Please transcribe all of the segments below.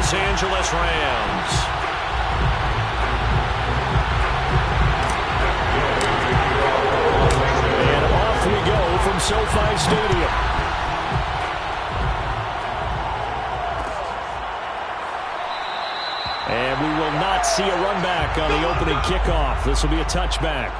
Los Angeles Rams. And off we go from SoFi Stadium. And we will not see a run back on the opening kickoff. This will be a touchback.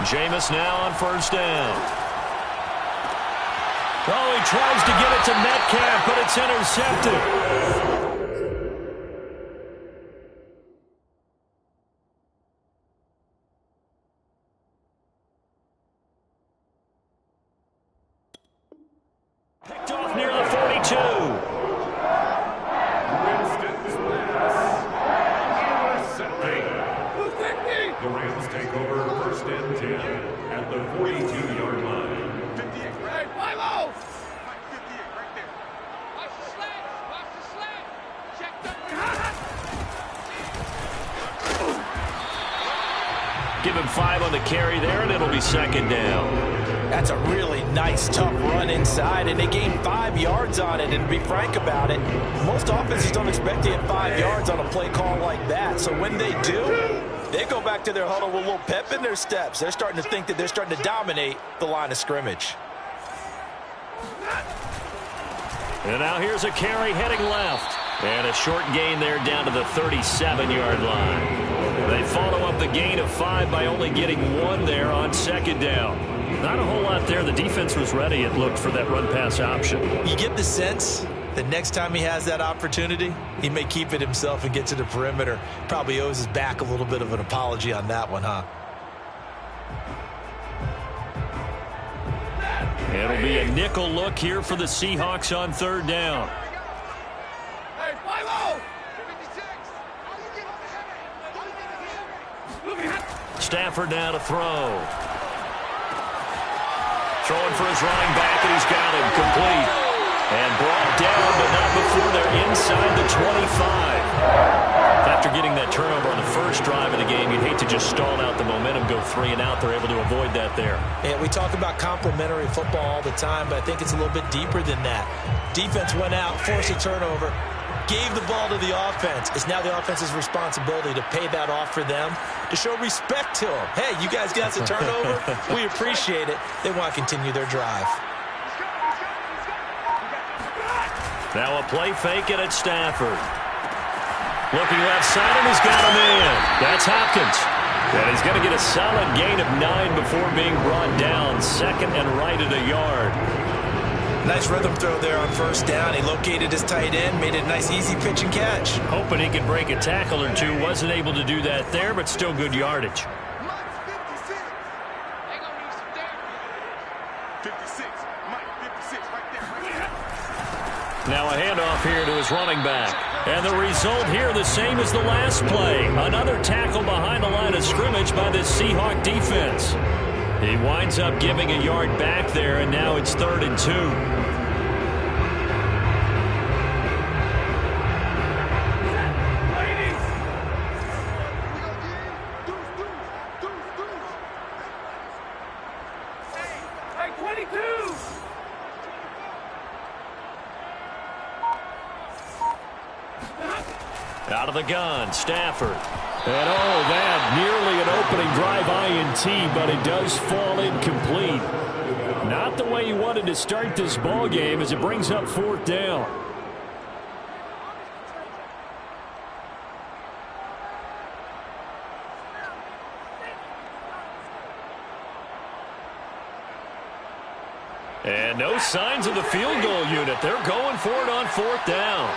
Jameis now on first down. Oh, he tries to get it to Metcalf, but it's intercepted. Picked off near the 42. The Rams take over first and 10 at the 42-yard line. 58, right? Milo! 58, right there. Watch the slant. Watch the slant. Check the... Give him 5 on the carry there, and it'll be second down. That's a really nice, tough run inside, and they gained 5 yards on it. And to be frank about it, most offenses don't expect to get 5 yards on a play call like that. So when they do, they go back to their huddle with a little pep in their steps. They're starting to think that they're starting to dominate the line of scrimmage. And now here's a carry heading left. And a short gain there down to the 37-yard line. They follow up the gain of 5 by only getting 1 there on second down. Not a whole lot there. The defense was ready, it looked, for that run-pass option. You get the sense that next time he has that opportunity, he may keep it himself and get to the perimeter. Probably owes his back a little bit of an apology on that one, huh? It'll be a nickel look here for the Seahawks on third down. Hey, Milo! 56! Stafford now to throw. Throwing for his running back, and he's got him complete. And brought down, but not before they're inside the 25. After getting that turnover on the first drive of the game, you'd hate to just stall out the momentum, go 3 and out. They're able to avoid that there. Yeah, we talk about complementary football all the time, but I think it's a little bit deeper than that. Defense went out, forced a turnover, gave the ball to the offense. It's now the offense's responsibility to pay that off for them, to show respect to them. Hey, you guys got the turnover. We appreciate it. They want to continue their drive. Now a play fake, and it's Stafford. Looking left side, and he's got him in. That's Hopkins. And he's going to get a solid gain of 9 before being brought down. Second and right at a yard. Nice rhythm throw there on first down. He located his tight end, made it a nice easy pitch and catch. Hoping he could break a tackle or two. Wasn't able to do that there, but still good yardage. 56. Mike, 56, right there. Now a handoff here to his running back. And the result here the same as the last play. Another tackle behind the line of scrimmage by the Seahawk defense. He winds up giving a yard back there, and now it's 3rd and 2. Hey, 22! Out of the gun, Stafford. And oh, that nearly an opening drive INT, but it does fall incomplete. Not the way you wanted to start this ball game as it brings up 4th down. And no signs of the field goal unit. They're going for it on 4th down.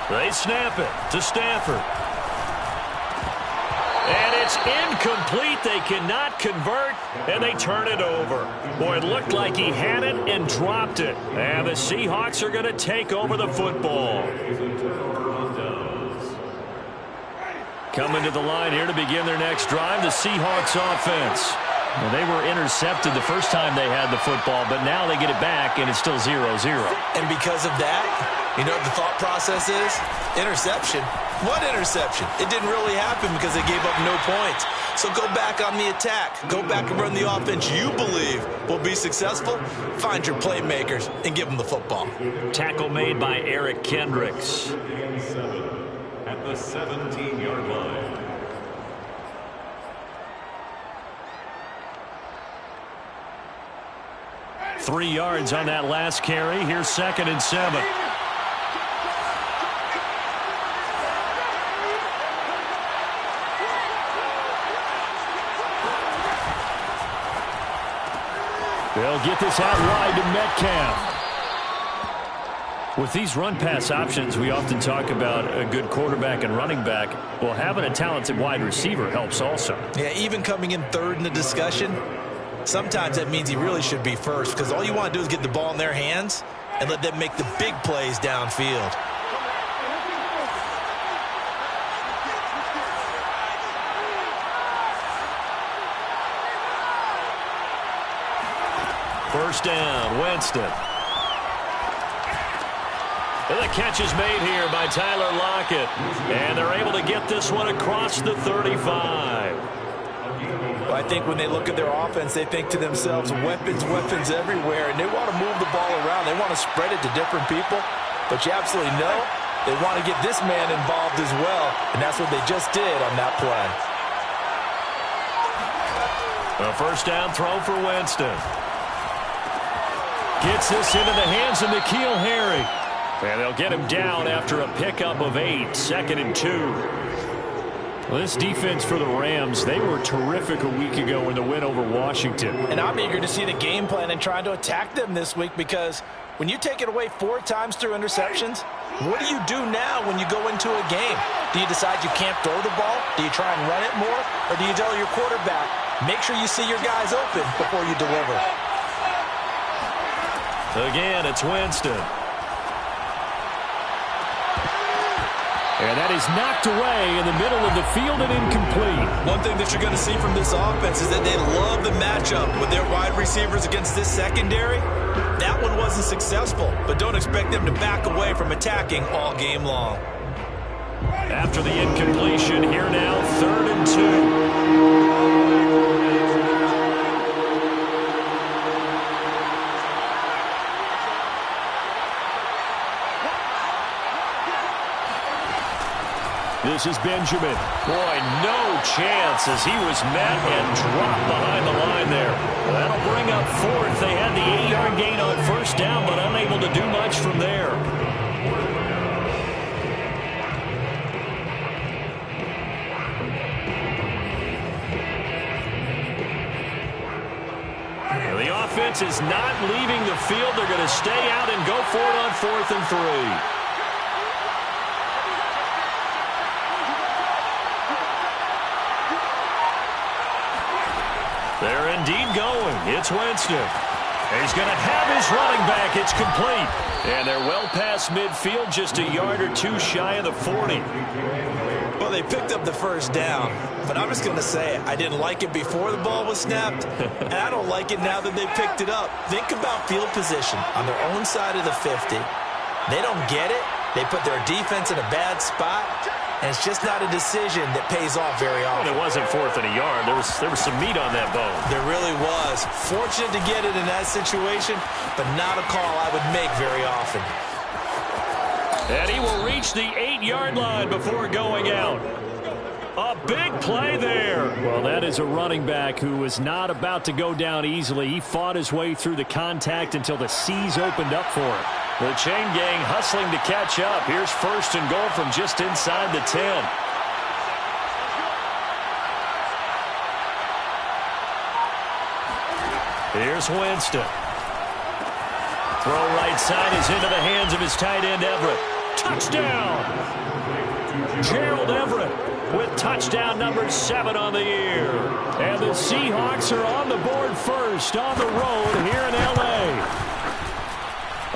They snap it to Stafford. And it's incomplete. They cannot convert, and they turn it over. Boy, it looked like he had it and dropped it. And the Seahawks are going to take over the football. Coming to the line here to begin their next drive, the Seahawks offense. Well, they were intercepted the first time they had the football, but now they get it back, and it's still 0-0. And because of that, you know what the thought process is? Interception. What interception? It didn't really happen because they gave up no points. So go back on the attack. Go back and run the offense you believe will be successful. Find your playmakers and give them the football. Tackle made by Eric Kendricks. At the 17-yard line. 3 yards on that last carry. Here's 2nd and 7. They'll get this out wide to Metcalf. With these run-pass options, we often talk about a good quarterback and running back. Well, having a talented wide receiver helps also. Yeah, even coming in third in the discussion, sometimes that means he really should be first because all you want to do is get the ball in their hands and let them make the big plays downfield. First down, Winston. And the catch is made here by Tyler Lockett. And they're able to get this one across the 35. Well, I think when they look at their offense, they think to themselves, weapons, weapons everywhere. And they want to move the ball around. They want to spread it to different people. But you absolutely know they want to get this man involved as well. And that's what they just did on that play. A first down throw for Winston. Gets this into the hands of N'Keal Harry. And they'll get him down after a pickup of 8. 2nd and 2. Well, this defense for the Rams, they were terrific a week ago in the win over Washington. And I'm eager to see the game plan and trying to attack them this week because when you take it away 4 times through interceptions, what do you do now when you go into a game? Do you decide you can't throw the ball? Do you try and run it more? Or do you tell your quarterback, make sure you see your guys open before you deliver? Again, it's Winston. And that is knocked away in the middle of the field and incomplete. One thing that you're going to see from this offense is that they love the matchup with their wide receivers against this secondary. That one wasn't successful, but don't expect them to back away from attacking all game long. After the incompletion, here now, 3rd and 2. This is Benjamin. Boy, no chance as he was met and dropped behind the line there. That'll bring up 4th. They had the 8-yard gain on first down, but unable to do much from there. The offense is not leaving the field. They're going to stay out and go for it on 4th and 3. They're indeed going. It's Winston. He's going to have his running back. It's complete. And they're well past midfield, just a yard or 2 shy of the 40. Well, they picked up the first down, but I'm just going to say I didn't like it before the ball was snapped, and I don't like it now that they picked it up. Think about field position on their own side of the 50. They don't get it. They put their defense in a bad spot. And it's just not a decision that pays off very often. Well, it wasn't 4th and a yard. There was some meat on that bone. There really was. Fortunate to get it in that situation, but not a call I would make very often. And he will reach the 8-yard line before going out. A big play there. Well, that is a running back who was not about to go down easily. He fought his way through the contact until the seas opened up for him. The chain gang hustling to catch up. Here's 1st and goal from just inside the 10. Here's Winston. Throw right side is into the hands of his tight end, Everett. Touchdown! Gerald Everett. with touchdown number 7 on the year. And the Seahawks are on the board first on the road here in L.A.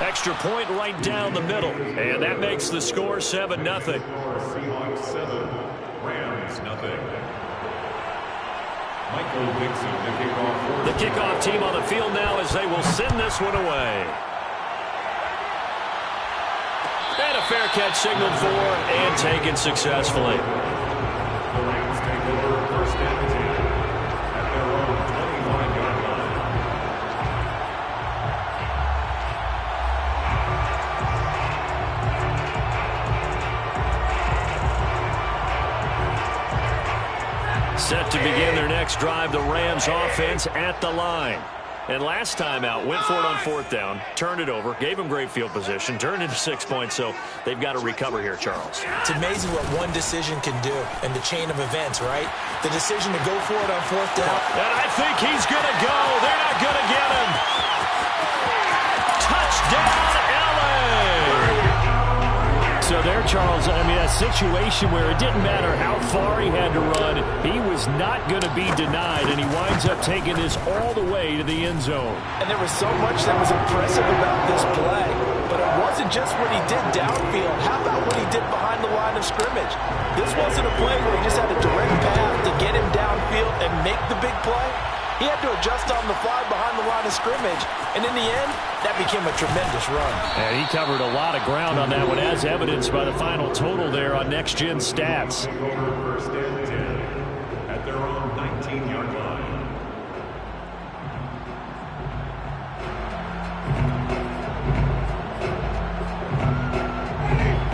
Extra point right down the middle. And that makes the score 7-0. Seahawks 7, Rams 0. Michael Dixon, the kickoff. The kickoff team on the field now as they will send this one away. And a fair catch signaled for and taken successfully. The Rams take over first and 10 at their own 25-yard line. Set to begin their next drive, the Rams offense at the line. And last time out, went for it on 4th down, turned it over, gave them great field position, turned into 6 points, so they've got to recover here, Charles. It's amazing what one decision can do in the chain of events, right? The decision to go for it on 4th down. And I think he's going to go. They're not going to get him. Touchdown, LA! So there, Charles, I mean, a situation where it didn't matter how far he had to run, he was not going to be denied, and he winds up taking this all the way to the end zone. And there was so much that was impressive about this play, but it wasn't just what he did downfield. How about what he did behind the line of scrimmage? This wasn't a play where he just had a direct path to get him downfield and make the big play. He had to adjust on the fly behind the line of scrimmage, and in the end, that became a tremendous run. And he covered a lot of ground on that one, as evidenced by the final total there on Next Gen Stats. Take over first and 10 at their own 19-yard line.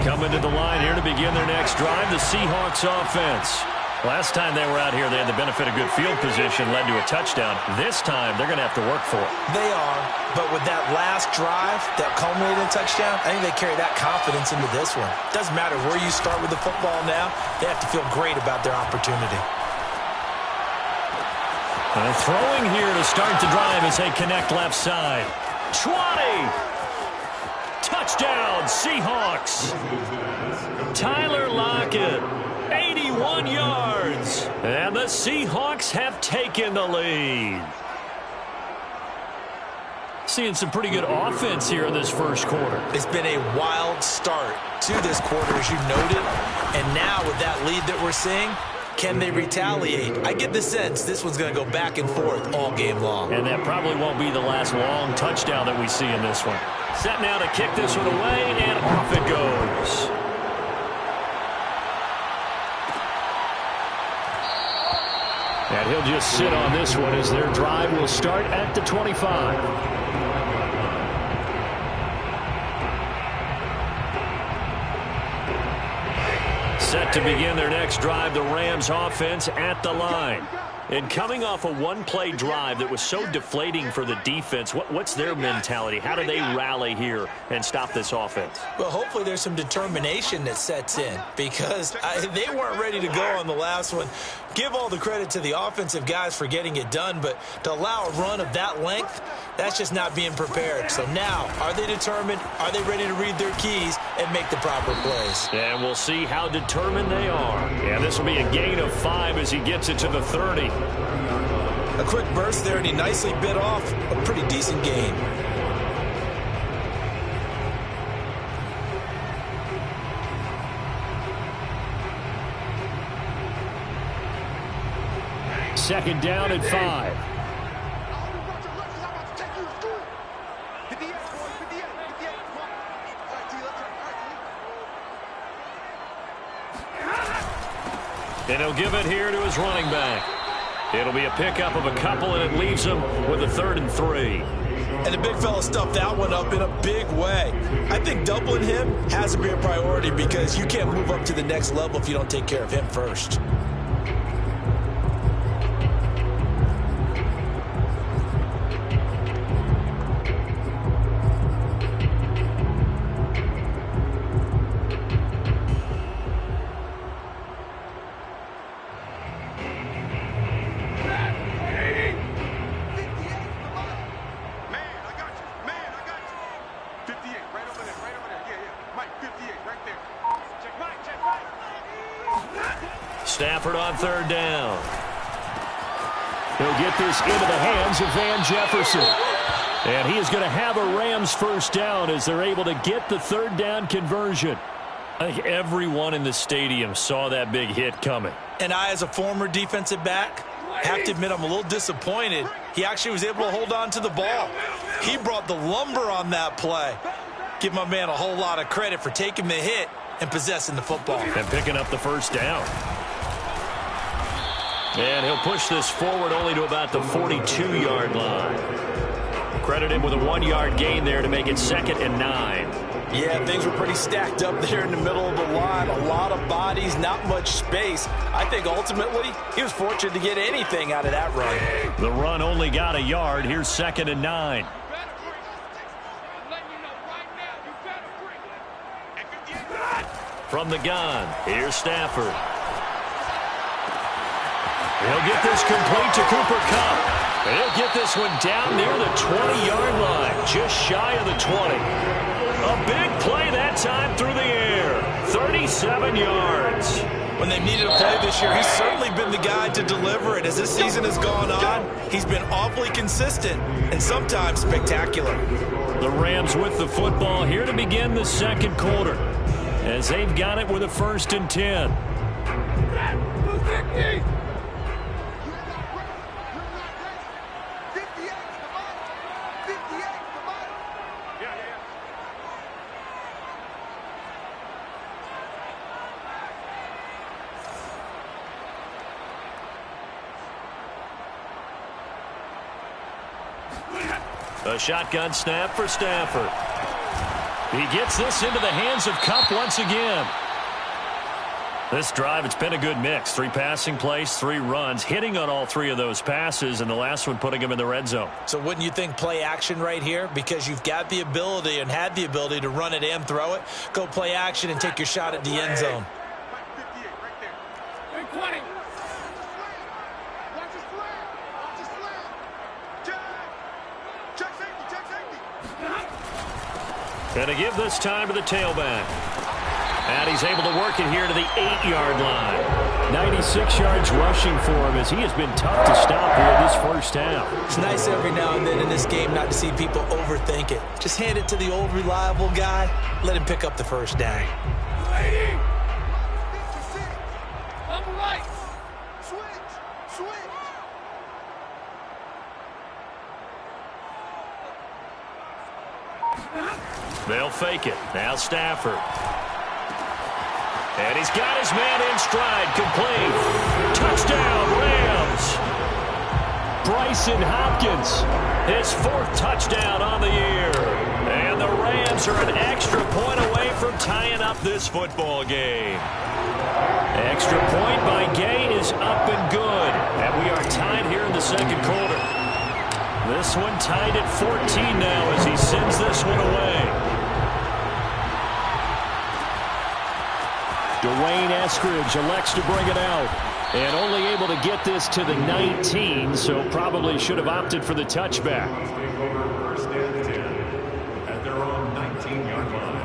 Coming to the line here to begin their next drive, the Seahawks offense. Last time they were out here, they had the benefit of good field position, led to a touchdown. This time, they're going to have to work for it. They are, but with that last drive that culminated in a touchdown, I think they carry that confidence into this one. Doesn't matter where you start with the football now, they have to feel great about their opportunity. And throwing here to start the drive as they connect left side. 20! Touchdown, Seahawks! Tyler Lockett. 81 yards. And the Seahawks have taken the lead. Seeing some pretty good offense here in this first quarter. It's been a wild start to this quarter, as you noted. And now with that lead that we're seeing, can they retaliate? I get the sense this one's going to go back and forth all game long. And that probably won't be the last long touchdown that we see in this one. Set now to kick this one away, and off it goes. And he'll just sit on this one as their drive will start at the 25. Set to begin their next drive, the Rams offense at the line. And coming off a one-play drive that was so deflating for the defense, what's their mentality? How do they rally here and stop this offense? Well, hopefully there's some determination that sets in, because they weren't ready to go on the last one. Give all the credit to the offensive guys for getting it done, but to allow a run of that length, that's just not being prepared. So now, are they determined? Are they ready to read their keys and make the proper plays? And we'll see how determined they are. Yeah, this will be a gain of 5 as he gets it to the 30. A quick burst there, and he nicely bit off a pretty decent gain. Second down at 5. And he'll give it here to his running back. It'll be a pickup of a couple, and it leaves him with a 3rd and 3. And the big fella stuffed that one up in a big way. I think doubling him has to be a priority, because you can't move up to the next level if you don't take care of him first. Stafford on third down. He'll get this into the hands of Van Jefferson. And he is going to have a Rams first down as they're able to get the third down conversion. I think everyone in the stadium saw that big hit coming. And I, as a former defensive back, have to admit I'm a little disappointed. He actually was able to hold on to the ball. He brought the lumber on that play. Give my man a whole lot of credit for taking the hit and possessing the football. And picking up the first down. And he'll push this forward only to about the 42-yard line. Credit him with a 1-yard gain there to make it 2nd and 9. Yeah, things were pretty stacked up there in the middle of the line. A lot of bodies, not much space. I think ultimately he was fortunate to get anything out of that run. The run only got a yard. Here's 2nd and 9. From the gun, here's Stafford. He'll get this complete to Cooper Kupp. And he'll get this one down near the 20-yard line, just shy of the 20. A big play that time through the air. 37 yards. When they needed a play this year, he's certainly been the guy to deliver it. As this season has gone on, he's been awfully consistent and sometimes spectacular. The Rams with the football here to begin the second quarter, as they've got it with a 1st and 10. A shotgun snap for Stafford. He gets this into the hands of Kupp once again. This drive, it's been a good mix. 3 passing plays, 3 runs, hitting on all 3 of those passes, and the last one putting him in the red zone. So wouldn't you think play action right here? Because you've got the ability and had the ability to run it and throw it. Go play action and take your shot at the end zone. And to give this time to the tailback. And he's able to work it here to the 8-yard line. 96 yards rushing for him as he has been tough to stop here this first half. It's nice every now and then in this game not to see people overthink it. Just hand it to the old reliable guy. Let him pick up the first down. They'll fake it. Now Stafford. And he's got his man in stride. Complete. Touchdown, Rams. Bryson Hopkins, his 4th touchdown on the year. And the Rams are an extra point away from tying up this football game. Extra point by Gay is up and good. And we are tied here in the second quarter. This one tied at 14 now as he sends this one away. Dwayne Eskridge elects to bring it out. And only able to get this to the 19, so probably should have opted for the touchback. First and 10 at their own 19-yard line.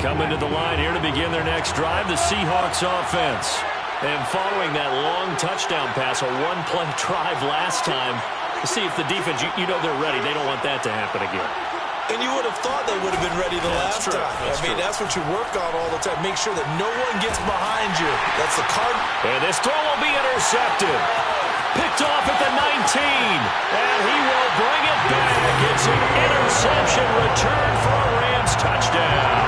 Coming to the line here to begin their next drive, the Seahawks offense. And following that long touchdown pass, a 1-play drive last time, to see if the defense, you know they're ready. They don't want that to happen again. And you would have thought they would have been ready the last time. That's what you work on all the time. Make sure that no one gets behind you. That's the card. And this throw will be intercepted. Picked off at the 19. And he will bring it back. It's an interception return for a Rams touchdown.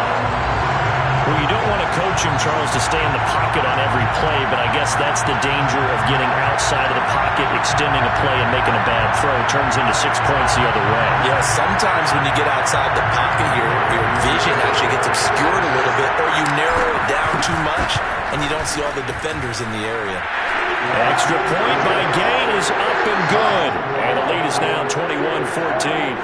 Well, you don't want to coach him, Charles, to stay in the pocket on every play, but I guess that's the danger of getting outside of the pocket, extending a play, and making a bad throw. Turns into 6 points the other way. Yeah, sometimes when you get outside the pocket, your vision actually gets obscured a little bit, or you narrow it down too much, and you don't see all the defenders in the area. Extra point by Gay is up and good. And the lead is now 21-14.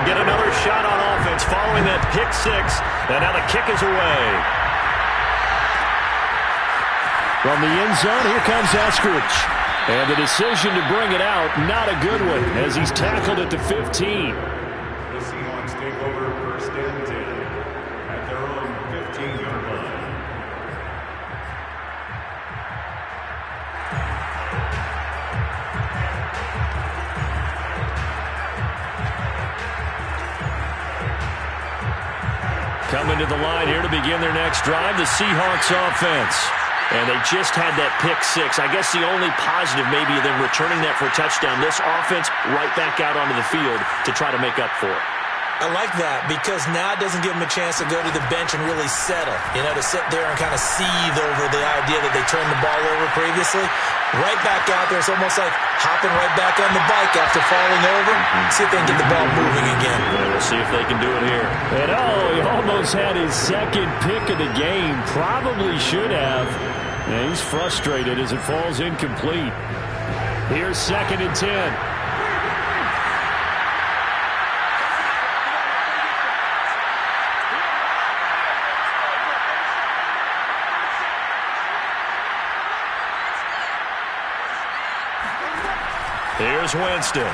Get another shot on offense following that pick 6. And now the kick is away. From the end zone, here comes Eskridge. And the decision to bring it out, not a good one, as he's tackled at the 15. The Seahawks take over first and 10 at their own 15-yard line. Coming to the line here to begin their next drive, the Seahawks offense. And they just had that pick six. I guess the only positive maybe of them returning that for a touchdown. This offense right back out onto the field to try to make up for it. I like that because now it doesn't give them a chance to go to the bench and really settle. You know, to sit there and kind of seethe over the idea that they turned the ball over previously. Right back out there. It's almost like hopping right back on the bike after falling over. See if they can get the ball moving again. We'll see if they can do it here. And he almost had his second pick of the game. Probably should have. And he's frustrated as it falls incomplete. Here's 2nd and 10. Here's Winston.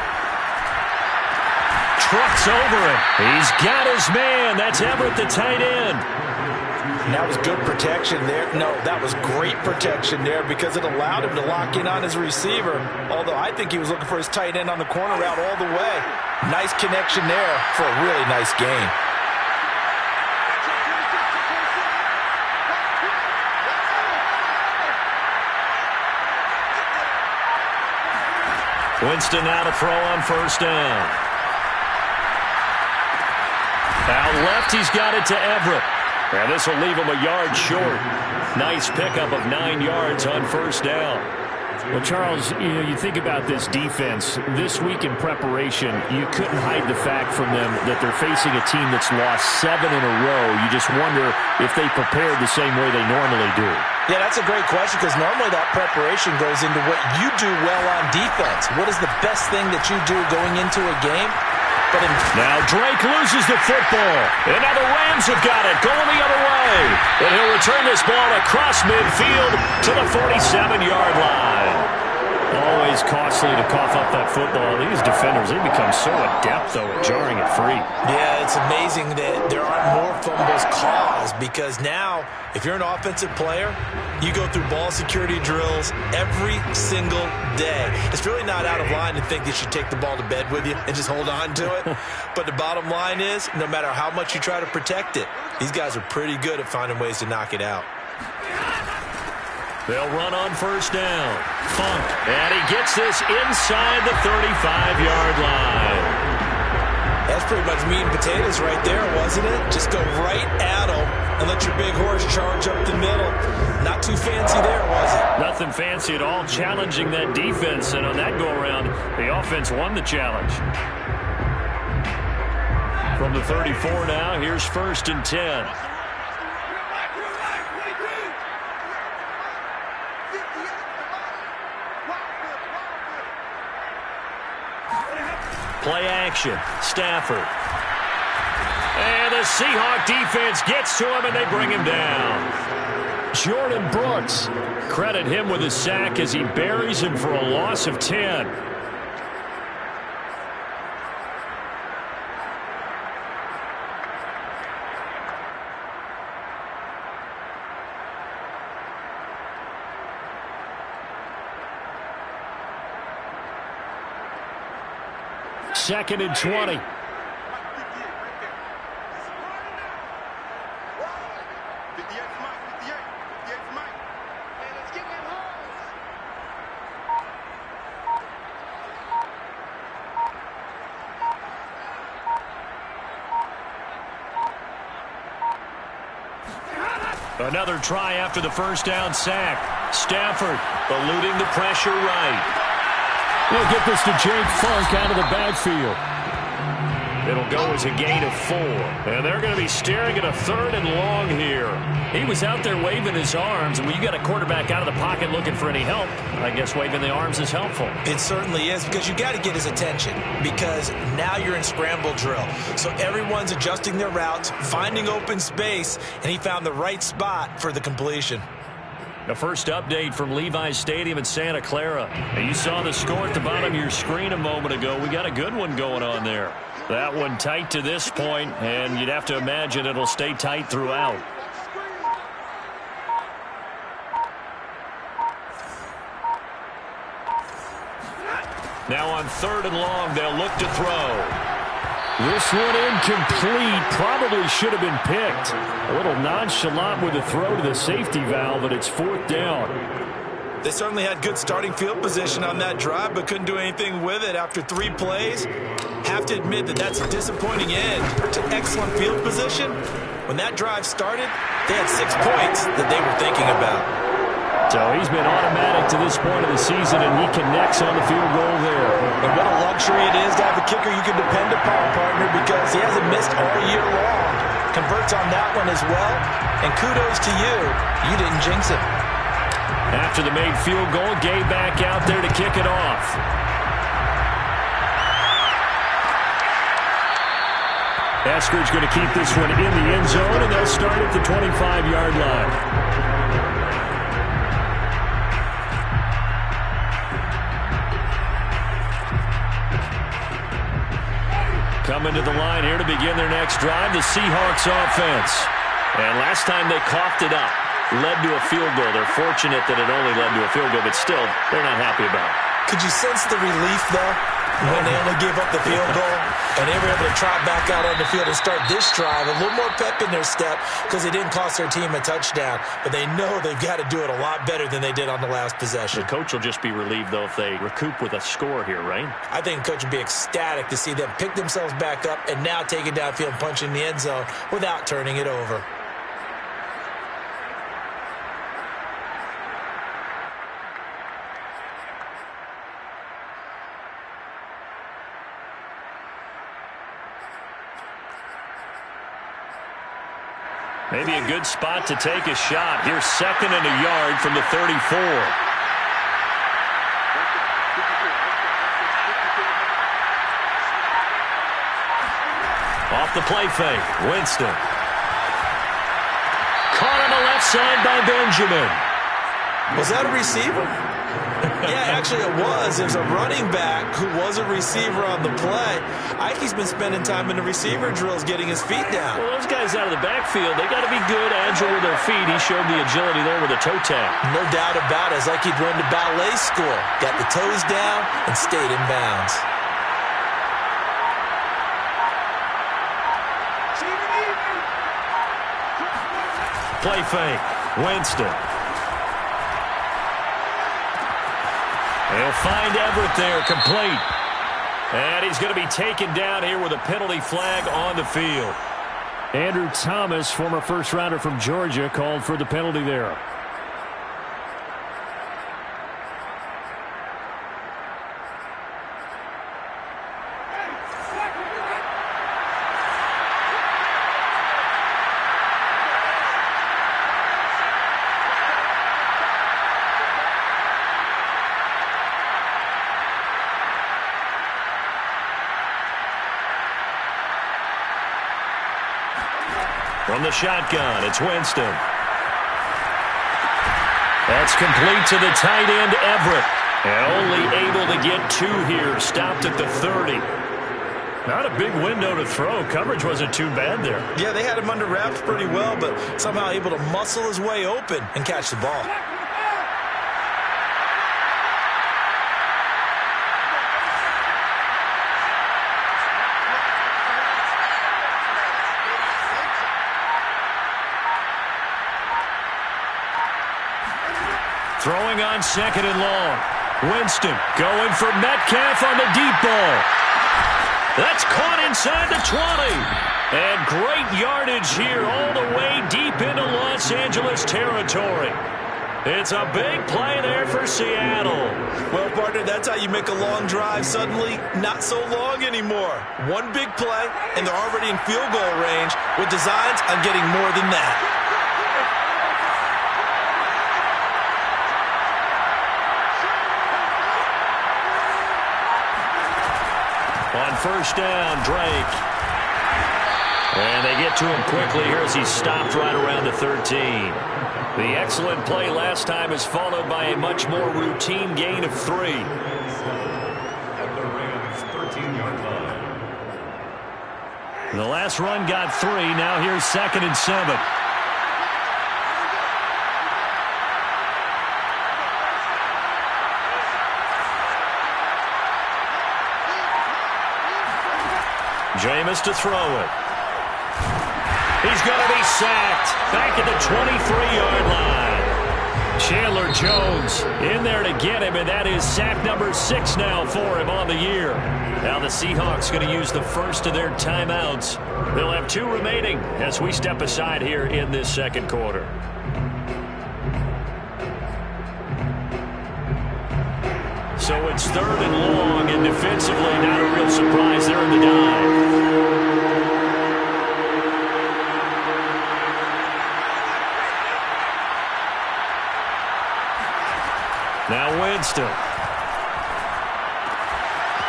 Trucks over him. He's got his man. That's Everett, the tight end. And that was good protection there. No, that was great protection there because it allowed him to lock in on his receiver. Although I think he was looking for his tight end on the corner route all the way. Nice connection there for a really nice gain. Winston now to throw on first down. Out left, he's got it to Everett. And this will leave him a yard short. Nice pickup of 9 yards on first down. Well, Charles, you think about this defense. This week in preparation, you couldn't hide the fact from them that they're facing a team that's lost 7 in a row. You just wonder if they prepared the same way they normally do. Yeah, that's a great question because normally that preparation goes into what you do well on defense. What is the best thing that you do going into a game? Now Drake loses the football. And now the Rams have got it, going the other way. And he'll return this ball across midfield to the 47-yard line. Always costly to cough up that football. These defenders, they become so adept, though, at jarring it free. Yeah, it's amazing that there aren't more fumbles caused because now, if you're an offensive player, you go through ball security drills every single day. It's really not out of line to think you should take the ball to bed with you and just hold on to it. But the bottom line is, no matter how much you try to protect it, these guys are pretty good at finding ways to knock it out. They'll run on first down. Funk. And he gets this inside the 35-yard line. That's pretty much meat and potatoes right there, wasn't it? Just go right at them and let your big horse charge up the middle. Not too fancy there, was it? Nothing fancy at all, challenging that defense. And on that go-around, the offense won the challenge. From the 34 now, here's 1st and 10. Play action. Stafford. And the Seahawk defense gets to him, and they bring him down. Jordan Brooks. Credit him with a sack as he buries him for a loss of 10. Second and 20. Another try after the first down sack. Stafford eluding the pressure right. We'll get this to Jake Funk out of the backfield. It'll go as a gain of 4. And they're going to be staring at a 3rd and long here. He was out there waving his arms, and when you got a quarterback out of the pocket looking for any help, I guess waving the arms is helpful. It certainly is, because you got to get his attention, because now you're in scramble drill. So everyone's adjusting their routes, finding open space, and he found the right spot for the completion. The first update from Levi's Stadium in Santa Clara. And you saw the score at the bottom of your screen a moment ago. We got a good one going on there. That one tight to this point, and you'd have to imagine it'll stay tight throughout. Now on 3rd and long, they'll look to throw. This one incomplete. Probably should have been picked. A little nonchalant with the throw to the safety valve, but it's 4th down. They certainly had good starting field position on that drive, but couldn't do anything with it after 3 plays. Have to admit that that's a disappointing end to excellent field position. When that drive started, they had 6 points that they were thinking about. So he's been automatic to this point of the season, and he connects on the field goal there. And what a luxury it is to have a kicker you can depend upon, partner, because he hasn't missed all year long. Converts on that one as well, and kudos to you. You didn't jinx him. After the made field goal, Gay back out there to kick it off. Eskridge going to keep this one in the end zone, and they'll start at the 25-yard line. Coming to the line here to begin their next drive, the Seahawks offense. And last time they coughed it up, led to a field goal. They're fortunate that it only led to a field goal, but still, they're not happy about it. Could you sense the relief, though, when they only gave up the field goal? And they were able to trot back out on the field and start this drive. A little more pep in their step because they didn't cost their team a touchdown. But they know they've got to do it a lot better than they did on the last possession. The coach will just be relieved, though, if they recoup with a score here, right? I think the coach would be ecstatic to see them pick themselves back up and now take it downfield and punch in the end zone without turning it over. Maybe a good spot to take a shot. Here's 2nd and a yard from the 34. Off the play fake, Winston. Caught on the left side by Benjamin. Was that a receiver? Yeah, actually it was. There's a running back who was a receiver on the play. Ikey's been spending time in the receiver drills getting his feet down. Well, those guys out of the backfield, they got to be good, agile with their feet. He showed the agility there with a toe tap. No doubt about it. It's like he'd run to ballet school. Got the toes down and stayed in bounds. Play fake, Winston. They'll find Everett there, complete. And he's going to be taken down here with a penalty flag on the field. Andrew Thomas, former first-rounder from Georgia, called for the penalty there. From the shotgun, it's Winston. That's complete to the tight end, Everett. And only able to get 2 here, stopped at the 30. Not a big window to throw. Coverage wasn't too bad there. Yeah, they had him under wraps pretty well, but somehow able to muscle his way open and catch the ball. Throwing on 2nd and long. Winston going for Metcalf on the deep ball. That's caught inside the 20. And great yardage here all the way deep into Los Angeles territory. It's a big play there for Seattle. Well, partner, that's how you make a long drive suddenly not so long anymore. One big play, and they're already in field goal range with designs on getting more than that. On 1st down, Drake. And they get to him quickly here as he's stopped right around the 13. The excellent play last time is followed by a much more routine gain of 3. At the Rams' 13-yard line. The last run got 3. Now here's 2nd and 7. Jameis to throw it. He's going to be sacked back at the 23-yard line. Chandler Jones in there to get him, and that is sack number 6 now for him on the year. Now the Seahawks going to use the first of their timeouts. They'll have 2 remaining as we step aside here in this second quarter. So it's 3rd and long, and defensively not a real surprise there in the dive. Now Winston.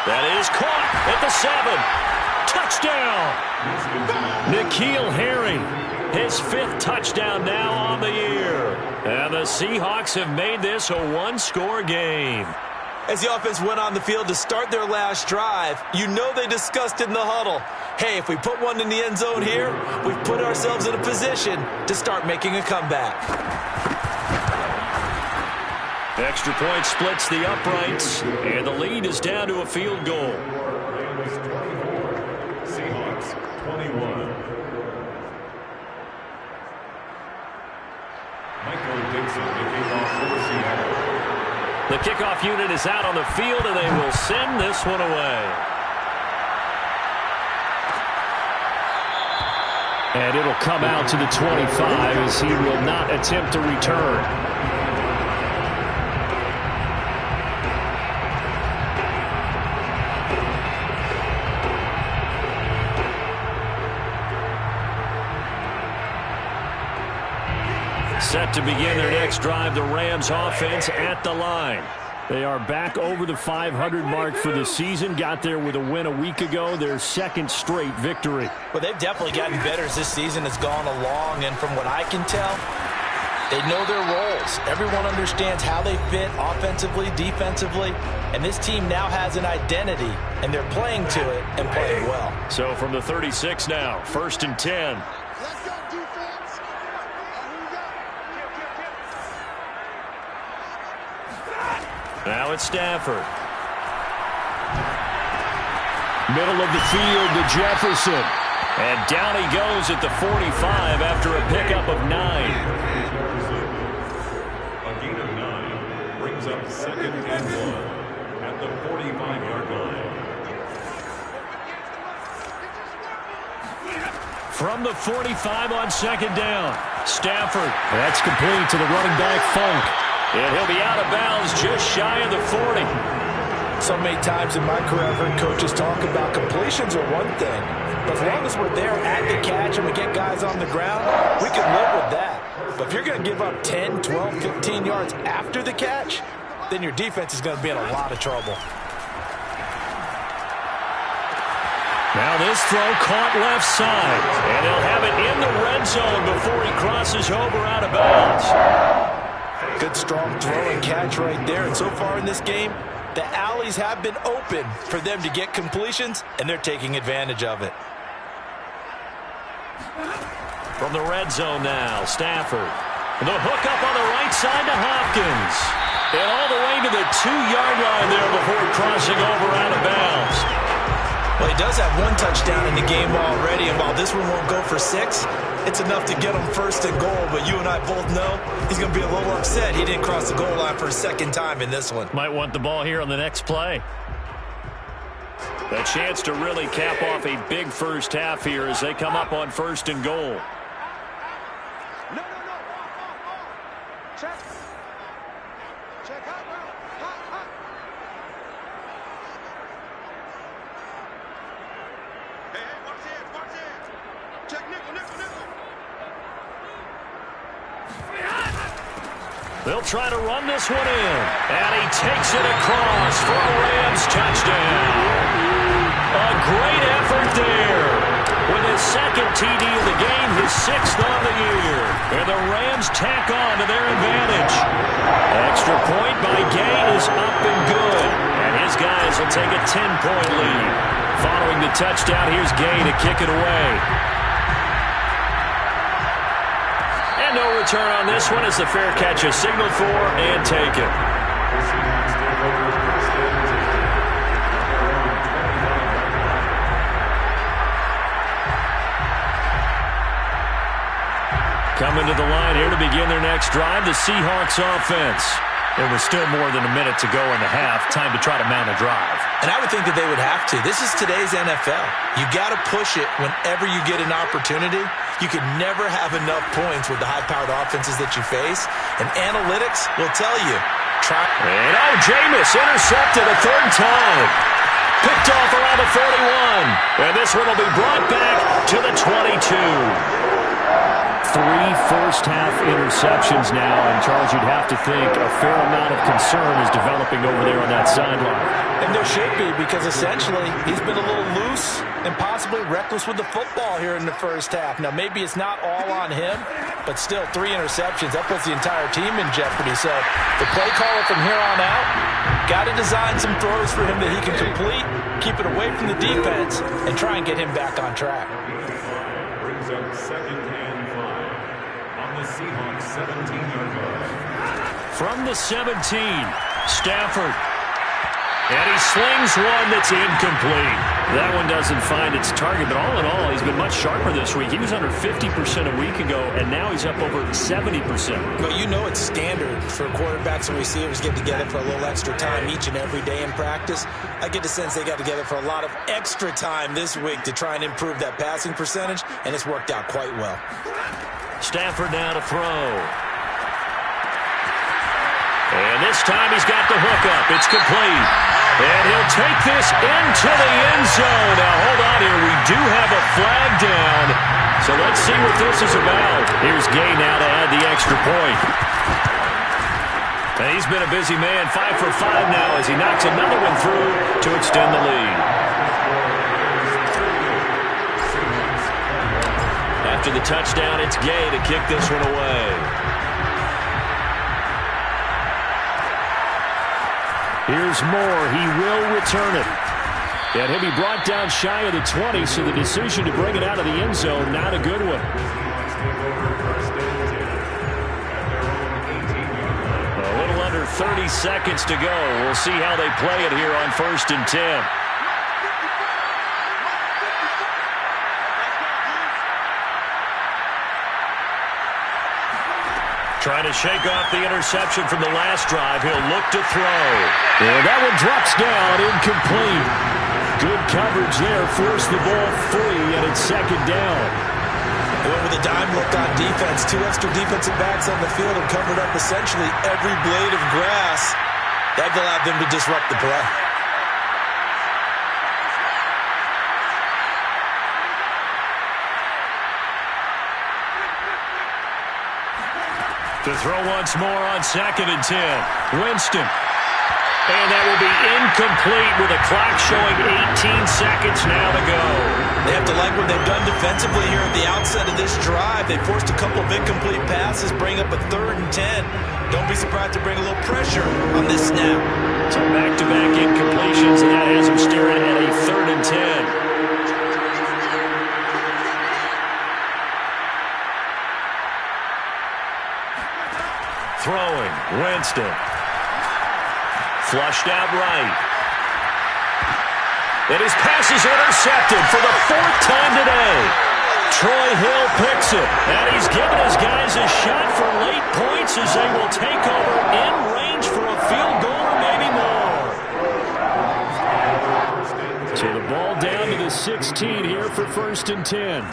That is caught at the 7. Touchdown. N'Keal Harry, his 5th touchdown now on the year. And the Seahawks have made this a 1-score game. As the offense went on the field to start their last drive, you know they discussed in the huddle, hey, if we put one in the end zone here, we've put ourselves in a position to start making a comeback. Extra point splits the uprights, and the lead is down to a field goal. Rams 24, Seahawks 21. Michael Dixon, the kickoff for Seattle. The kickoff unit is out on the field, and they will send this one away. And it'll come out to the 25 as he will not attempt to return. Set to begin their next drive, the Rams offense at the line. They are back over the 500 mark for the season. Got there with a win a week ago, their 2nd straight victory. Well, they've definitely gotten better as this season has gone along, and from what I can tell, they know their roles. Everyone understands how they fit offensively, defensively, and this team now has an identity, and they're playing to it and playing well. So from the 36 now, 1st and 10. Let's go, defense. Now it's Stafford. Middle of the field to Jefferson. And down he goes at the 45 after a pickup of 9. A gain of 9 brings up 2nd and 1 at the 45-yard line. From the 45 on 2nd down, Stafford. That's complete to the running back, Funk. And he'll be out of bounds just shy of the 40. So many times in my career I've heard coaches talk about completions are one thing, but as long as we're there at the catch and we get guys on the ground, we can live with that. But if you're going to give up 10, 12, 15 yards after the catch, then your defense is going to be in a lot of trouble. Now this throw caught left side, and they'll have it in the red zone before he crosses over out of bounds. Good strong throw and catch right there, and so far in this game, the alleys have been open for them to get completions, and they're taking advantage of it. From the red zone now, Stafford. The hook up on the right side to Hopkins. And all the way to the 2-yard line there before crossing over out of bounds. Well, he does have 1 touchdown in the game already, and while this one won't go for 6, it's enough to get him 1st and goal. But you and I both know he's going to be a little upset he didn't cross the goal line for a 2nd time in this one. Might want the ball here on the next play. A chance to really cap off a big first half here as they come up on 1st and goal. No. Check. Check. Hot. Hey, watch it. Check nickel. They'll try to run this one in. And he takes it across for a Rams touchdown. A great effort there with his 2nd TD of the game, his 6th on the year. And the Rams tack on to their advantage. Extra point by Gay is up and good. And his guys will take a 10-point lead. Following the touchdown, here's Gay to kick it away. And no return on this one as the fair catch is signaled for and taken. Coming to the line here to begin their next drive, the Seahawks offense. There was still more than a minute to go in the half. Time to try to mount a drive. And I would think that they would have to. This is today's NFL. You got to push it whenever you get an opportunity. You can never have enough points with the high-powered offenses that you face. And analytics will tell you. And Jameis intercepted a 3rd time. Picked off around the 41. And this one will be brought back to the 22. 3 first-half interceptions now, and Charles, you'd have to think a fair amount of concern is developing over there on that sideline. And there should be, because essentially he's been a little loose and possibly reckless with the football here in the first half. Now, maybe it's not all on him, but still 3 interceptions. That puts the entire team in jeopardy. So the play caller from here on out got to design some throws for him that he can complete, keep it away from the defense, and try and get him back on track. Brings up 2nd and 5 on the Seahawks 17-yard line. From the 17, Stafford. And he slings one that's incomplete. That one doesn't find its target, but all in all, he's been much sharper this week. He was under 50% a week ago, and now he's up over 70%. Well, you know it's standard for quarterbacks and receivers get together for a little extra time each and every day in practice. I get the sense they got together for a lot of extra time this week to try and improve that passing percentage, and it's worked out quite well. Stafford now to throw. And this time he's got the hook up. It's complete. And he'll take this into the end zone. Now, hold on here. We do have a flag down. So let's see what this is about. Here's Gay now to add the extra point. And he's been a busy man. 5 for 5 now as he knocks another one through to extend the lead. After the touchdown, it's Gay to kick this one away. Here's Moore. He will return it. And he'll be brought down shy of the 20, so the decision to bring it out of the end zone, not a good one. A little under 30 seconds to go. We'll see how they play it here on 1st and 10. Trying to shake off the interception from the last drive. He'll look to throw. And that one drops down, incomplete. Good coverage there. Forced the ball free, and it's 2nd down. They went with a dime look on defense. 2 extra defensive backs on the field and covered up essentially every blade of grass. That allowed them to disrupt the play. To throw once more on 2nd and 10. Winston. And that will be incomplete with a clock showing 18 seconds now to go. They have to like what they've done defensively here at the outset of this drive. They forced a couple of incomplete passes, bring up a 3rd and 10. Don't be surprised to bring a little pressure on this snap. So back-to-back incompletions, and that has them staring at a 3rd and 10. Throwing, Winston. Flushed out right. And his pass is intercepted for the 4th time today. Troy Hill picks it. And he's given his guys a shot for late points as they will take over in range for a field goal or maybe more. So the ball down to the 16 here for 1st and 10.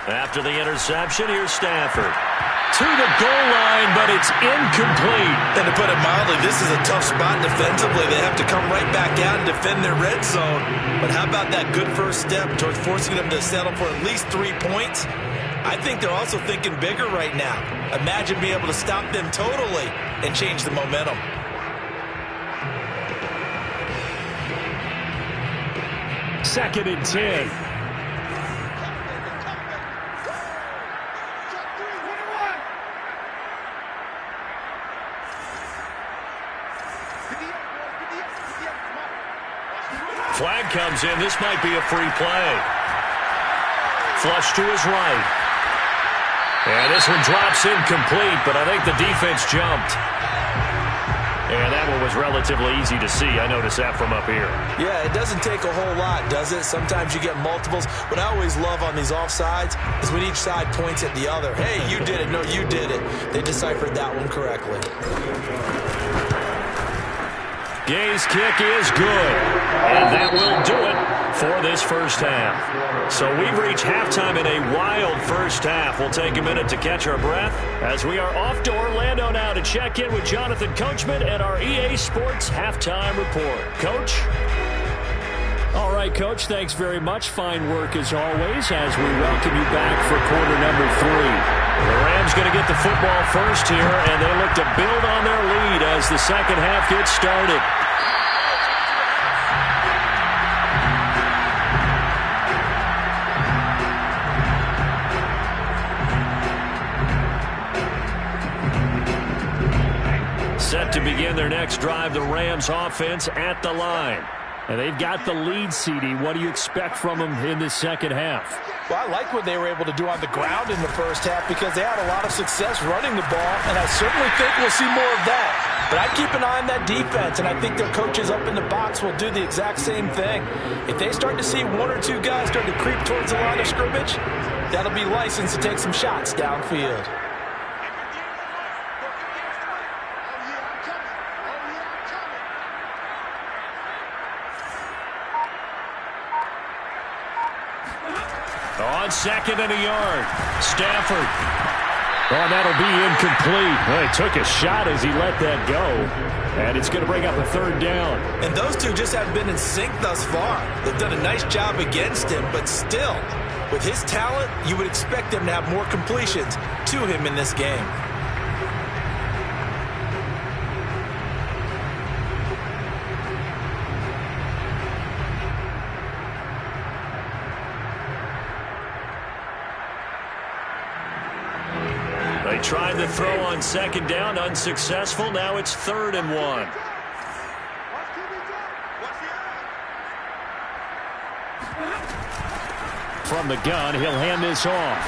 After the interception, here's Stafford. to the goal line, but it's incomplete. And to put it mildly, this is a tough spot defensively. They have to come right back out and defend their red zone. But how about that good first step towards forcing them to settle for at least 3 points? I think they're also thinking bigger right now. Imagine being able to stop them totally and change the momentum. Second and 10. Flag comes in. This might be a free play. Flush to his right. And this one drops incomplete, but I think the defense jumped. And that one was relatively easy to see. I noticed that from up here. Yeah, it doesn't take a whole lot, does it? Sometimes you get multiples. What I always love on these offsides is when each side points at the other. Hey, you did it. No, you did it. They deciphered that one correctly. Gay's kick is good, and that will do it for this first half. So we've reached halftime in a wild first half. We'll take a minute to catch our breath as we are off to Orlando now to check in with Jonathan Coachman and our EA Sports Halftime Report. Coach? All right, Coach, thanks very much. Fine work as always as we welcome you back for quarter number 3. The Rams going to get the football first here, and they look to build on their lead as the second half gets started. Set to begin their next drive, the Rams offense at the line. And they've got the lead, CD. What do you expect from them in this second half? Well, I like what they were able to do on the ground in the first half because they had a lot of success running the ball, and I certainly think we'll see more of that. But I'd keep an eye on that defense, and I think their coaches up in the box will do the exact same thing. If they start to see 1 or 2 guys start to creep towards the line of scrimmage, that'll be license to take some shots downfield. On second and a yard, Stafford. Oh, that'll be incomplete. Well, he took a shot as he let that go. And it's going to bring up a third down. And those two just haven't been in sync thus far. They've done a nice job against him, but still, with his talent, you would expect them to have more completions to him in this game. They tried the throw on second down, unsuccessful. Now it's 3rd and 1. From the gun, he'll hand this off.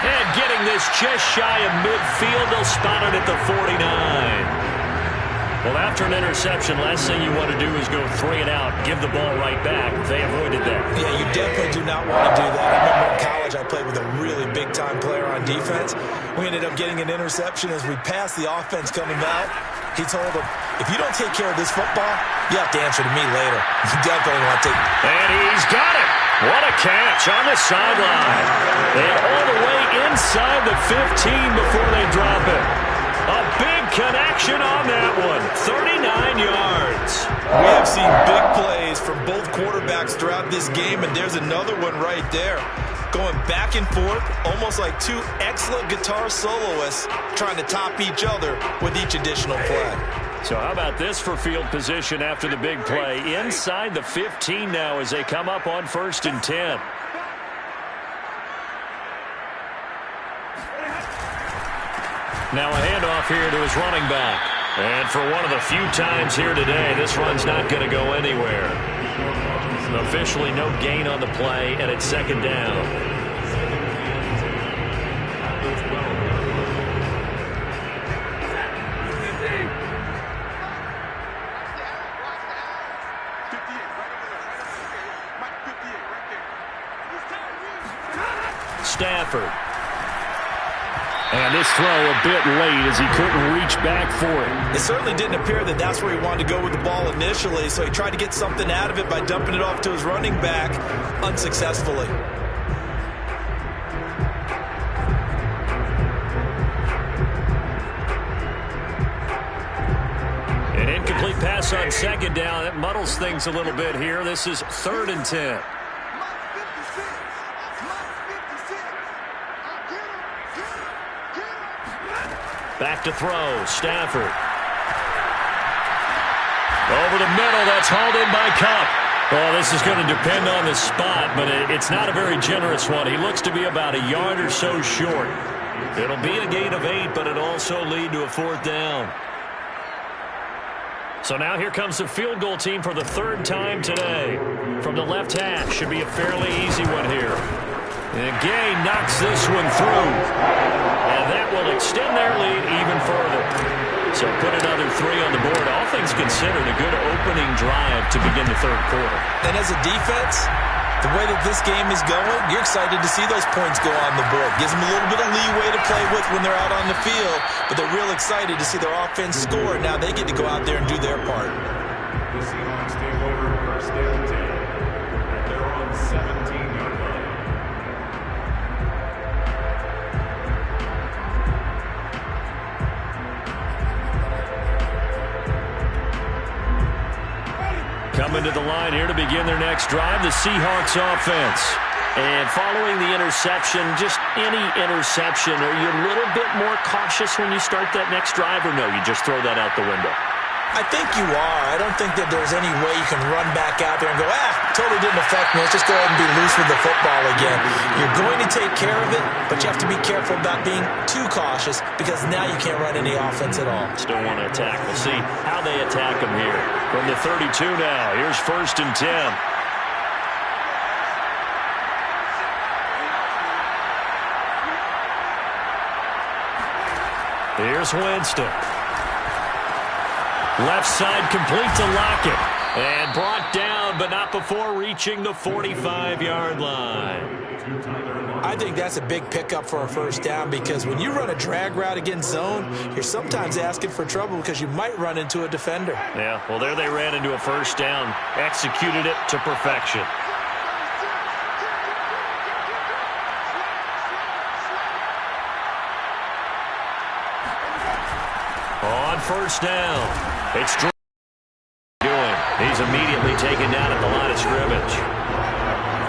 And getting this just shy of midfield, they'll spot it at the 49. Well, after an interception, last thing you want to do is go 3 and out, give the ball right back. They avoided that. Yeah, you definitely do not want to do that. I remember in college I played with a really big-time player on defense. We ended up getting an interception as we passed the offense coming out. He told him, if you don't take care of this football, you have to answer to me later. You definitely want to take it. And he's got it. What a catch on the sideline. And all the way inside the 15 before they drop it. A big connection on that one. 39 yards. We have seen big plays from both quarterbacks throughout this game, and there's another one right there. Going back and forth, almost like 2 excellent guitar soloists trying to top each other with each additional play. So how about this for field position after the big play? Inside the 15 now as they come up on 1st and 10. Now a handoff here to his running back. And for one of the few times here today, this run's not going to go anywhere. Officially no gain on the play, and it's 2nd down. Stafford. And this throw a bit late as he couldn't reach back for it. It certainly didn't appear that that's where he wanted to go with the ball initially, so he tried to get something out of it by dumping it off to his running back unsuccessfully. loss on second down. That muddles things a little bit here. This is 3rd and 10. Back to throw. Stafford. Over the middle. That's hauled in by Cup. Well, this is going to depend on the spot, but it's not a very generous one. He looks to be about a yard or so short. It'll be a gain of 8, but it'll also lead to a 4th down. So now here comes the field goal team for the 3rd time today. From the left hash. Should be a fairly easy one here. And Gay knocks this one through. And that will extend their lead even further. So put another 3 on the board. All things considered, a good opening drive to begin the 3rd quarter. And as a defense, the way that this game is going, you're excited to see those points go on the board. Gives them a little bit of leeway to play with when they're out on the field, but they're real excited to see their offense score. Now they get to go out there and do their part. The Seahawks take over 1st and 10 at their own 17-yard line. Coming to the line here to begin their next drive, the Seahawks offense. And following the interception, just any interception, are you a little bit more cautious when you start that next drive, or no, you just throw that out the window? I think you are. I don't think that there's any way you can run back out there and go, totally didn't affect me. Let's just go ahead and be loose with the football again. You're going to take care of it, but you have to be careful about being too cautious because now you can't run any offense at all. Still want to attack. We'll see how they attack them here. From the 32 now, here's 1st and 10. Here's Winston. Left side complete to Lockett. And brought down, but not before reaching the 45-yard line. I think that's a big pickup for a 1st down because when you run a drag route against zone, you're sometimes asking for trouble because you might run into a defender. Yeah, well, there they ran into a 1st down. Executed it to perfection. On 1st down. It's doing. He's immediately taken down at the line of scrimmage.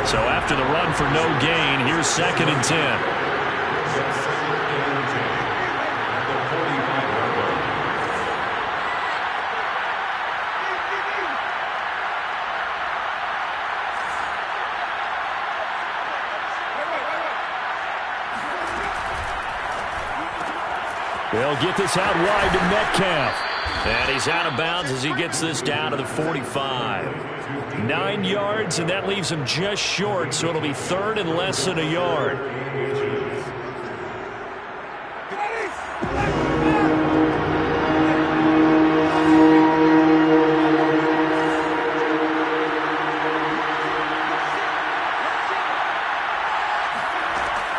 So after the run for no gain, here's 2nd and 10. They'll get this out wide to Metcalf. And he's out of bounds as he gets this down to the 45. 9 yards, and that leaves him just short, so it'll be 3rd and less than a yard.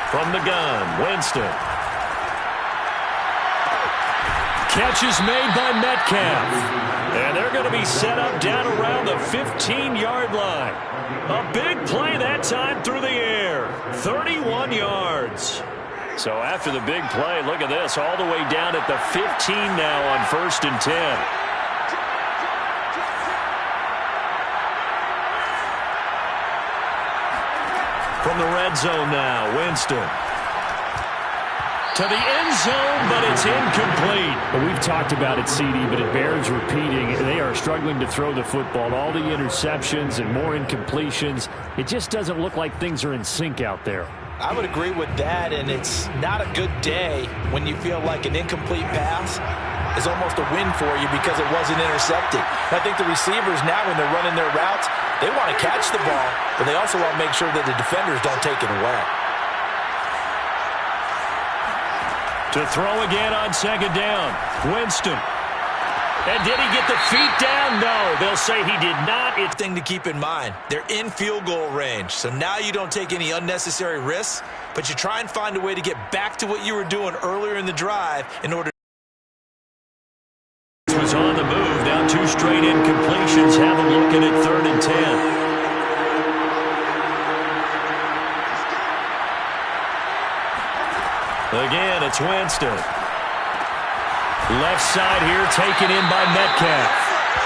From the gun, Winston. Catch is made by Metcalf. And they're going to be set up down around the 15-yard line. A big play that time through the air. 31 yards. So after the big play, look at this, all the way down at the 15 now on 1st and 10. From the red zone now, Winston. To the end zone, but it's incomplete. Well, we've talked about it, CD, but it bears repeating. They are struggling to throw the football. All the interceptions and more incompletions. It just doesn't look like things are in sync out there. I would agree with that, and it's not a good day when you feel like an incomplete pass is almost a win for you because it wasn't intercepted. I think the receivers now, when they're running their routes, they want to catch the ball, but they also want to make sure that the defenders don't take it away. To throw again on 2nd down, Winston. And did he get the feet down? No, they'll say he did not. It's thing to keep in mind. They're in field goal range, so now you don't take any unnecessary risks, but you try and find a way to get back to what you were doing earlier in the drive in order. Was on the move. Now 2 straight incompletions. Have a look at it, 3rd and 10. Again, it's Winston. Left side here taken in by Metcalf.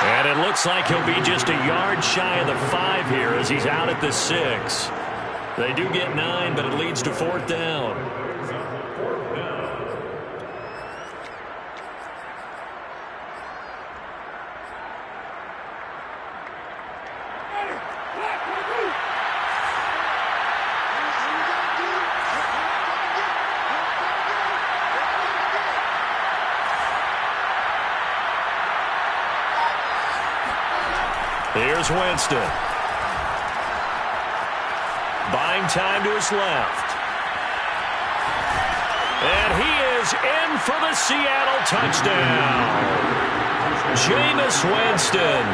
And it looks like he'll be just a yard shy of the 5 here as he's out at the 6. They do get 9, but it leads to 4th down. Here's Winston. Buying time to his left. And he is in for the Seattle touchdown. Jameis Winston.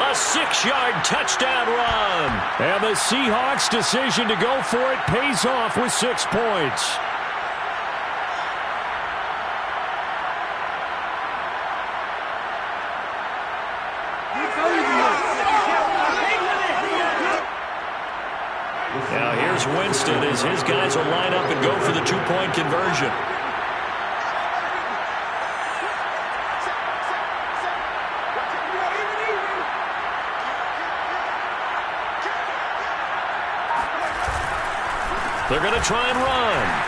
A 6-yard touchdown run. And the Seahawks' decision to go for it pays off with 6 points. Now here's Winston as his guys will line up and go for the 2-point conversion. They're going to try and run.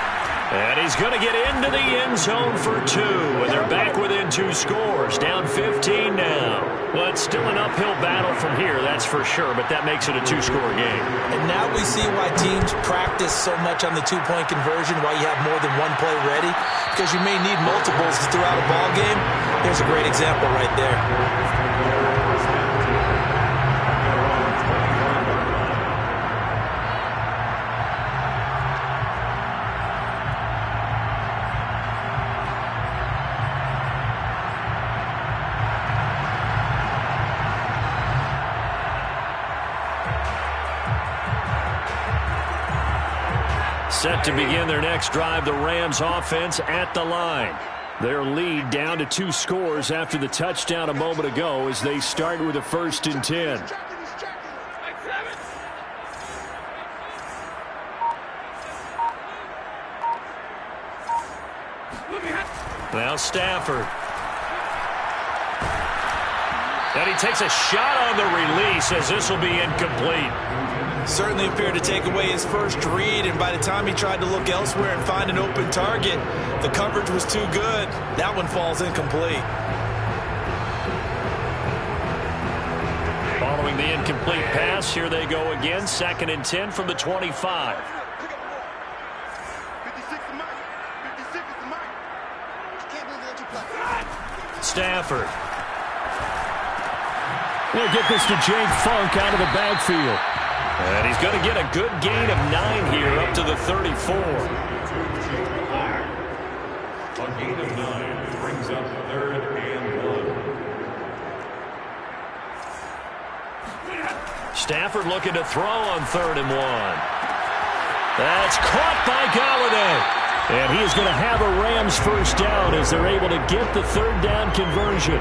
And he's going to get into the end zone for 2. And they're back within 2 scores. Down 15 now. Well, it's still an uphill battle from here, that's for sure. But that makes it a 2-score game. And now we see why teams practice so much on the 2-point conversion, why you have more than one play ready. Because you may need multiples throughout a ball game. Here's a great example right there. Set to begin their next drive, the Rams offense at the line. Their lead down to 2 scores after the touchdown a moment ago as they start with a 1st and 10. Now Stafford. And he takes a shot on the release as this will be incomplete. Certainly appeared to take away his first read, and by the time he tried to look elsewhere and find an open target, the coverage was too good. That one falls incomplete. Following the incomplete pass, here they go again. 2nd and 10 from the 25. 56 to Mike. 56 to Mike. I can't believe that you play. Stafford. We'll get this to Jake Funk out of the backfield. And he's going to get a good gain of 9 here up to the 34. A gain of 9 brings up 3rd and 1. Stafford looking to throw on 3rd and 1. That's caught by Galladay. And he is going to have a Rams 1st down as they're able to get the 3rd down conversion.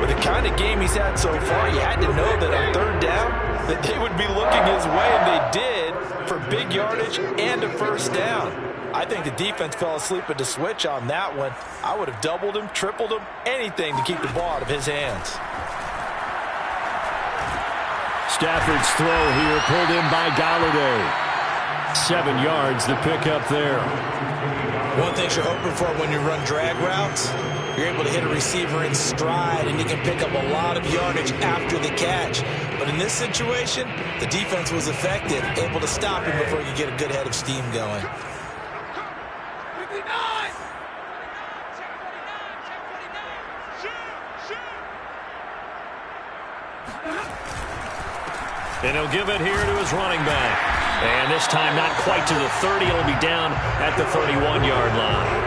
With the kind of game he's had so far, you had to know that on 3rd down, that they would be looking his way, and they did, for big yardage and a 1st down. I think the defense fell asleep at the switch on that one. I would have doubled him, tripled him, anything to keep the ball out of his hands. Stafford's throw here pulled in by Galladay. 7 yards, the pickup there. One thing you're hoping for when you run drag routes, you're able to hit a receiver in stride, and he can pick up a lot of yardage after the catch. But in this situation, the defense was effective, able to stop him before he could get a good head of steam going. 59. And he'll give it here to his running back. And this time not quite to the 30. It'll be down at the 31-yard line.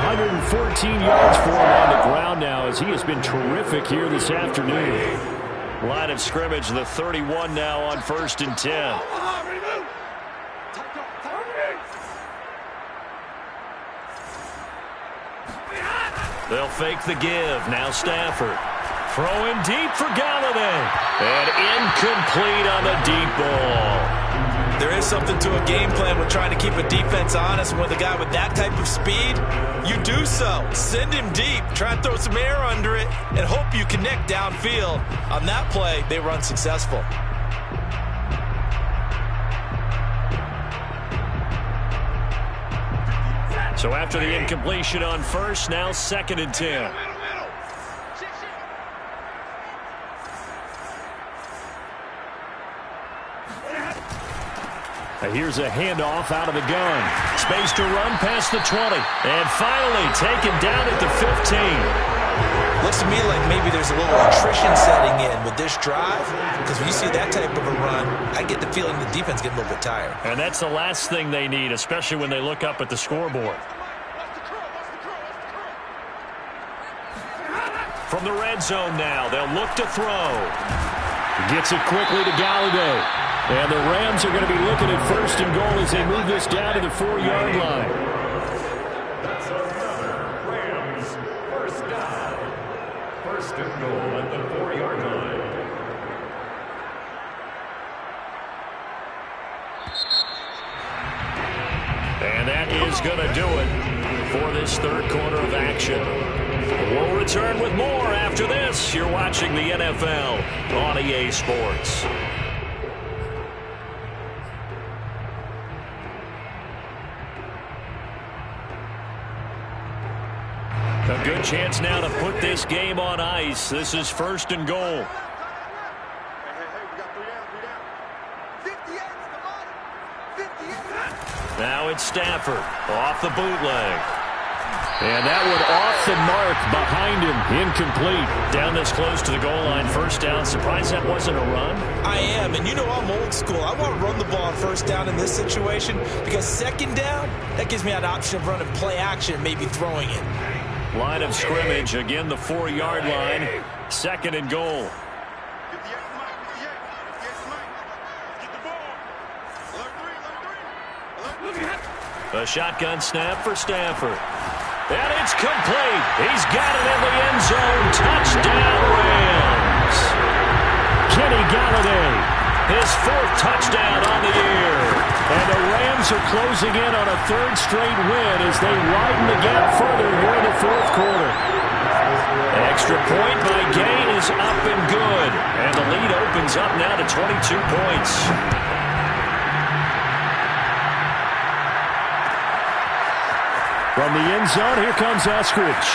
114 yards for him on the ground now as he has been terrific here this afternoon. Line of scrimmage, the 31 now on 1st and 10. They'll fake the give. Now Stafford. Throwing deep for Galladay. And incomplete on the deep ball. There is something to a game plan with trying to keep a defense honest. And with a guy with that type of speed, you do so. Send him deep. Try and throw some air under it and hope you connect downfield. On that play, they were unsuccessful. So after the incompletion on first, now 2nd and 10. Here's a handoff out of the gun. Space to run past the 20. And finally taken down at the 15. Looks to me like maybe there's a little attrition setting in with this drive. Because when you see that type of a run, I get the feeling the defense getting a little bit tired. And that's the last thing they need, especially when they look up at the scoreboard. From the red zone now, they'll look to throw. Gets it quickly to Galladay. And the Rams are going to be looking at 1st and goal as they move this down to the 4-yard line. That's another Rams first down. 1st and goal at the 4-yard line. And that is going to do it for this 3rd quarter of action. We'll return with more after this. You're watching the NFL on EA Sports. A good chance now to put this game on ice. This is 1st and goal. Hey, we got 3 down. 58, Now it's Stafford off the bootleg. And that one off the mark behind him. Incomplete. Down this close to the goal line. 1st down. Surprised that wasn't a run? I am, and you know I'm old school. I want to run the ball on 1st down in this situation because 2nd down, that gives me an option of running play action, maybe throwing it. Line of scrimmage. Again, the 4-yard line. 2nd and goal. A shotgun snap for Stafford. And it's complete. He's got it in the end zone. Touchdown, Rams. Kenny Galladay, his 4th touchdown on the year. And the Rams are closing in on a 3rd straight win as they widen the gap further here in the 4th quarter. Extra point by Gay is up and good. And the lead opens up now to 22 points. From the end zone, here comes Eskridge.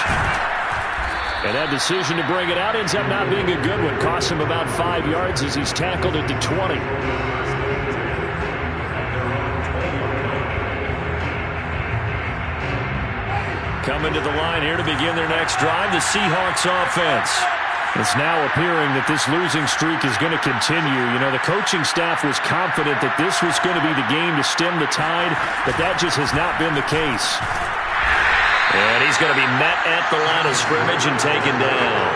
And that decision to bring it out ends up not being a good one. Costs him about 5 yards as he's tackled at the 20. Coming to the line here to begin their next drive, the Seahawks offense. It's now appearing that this losing streak is going to continue. You know, the coaching staff was confident that this was going to be the game to stem the tide, but that just has not been the case. And he's going to be met at the line of scrimmage and taken down.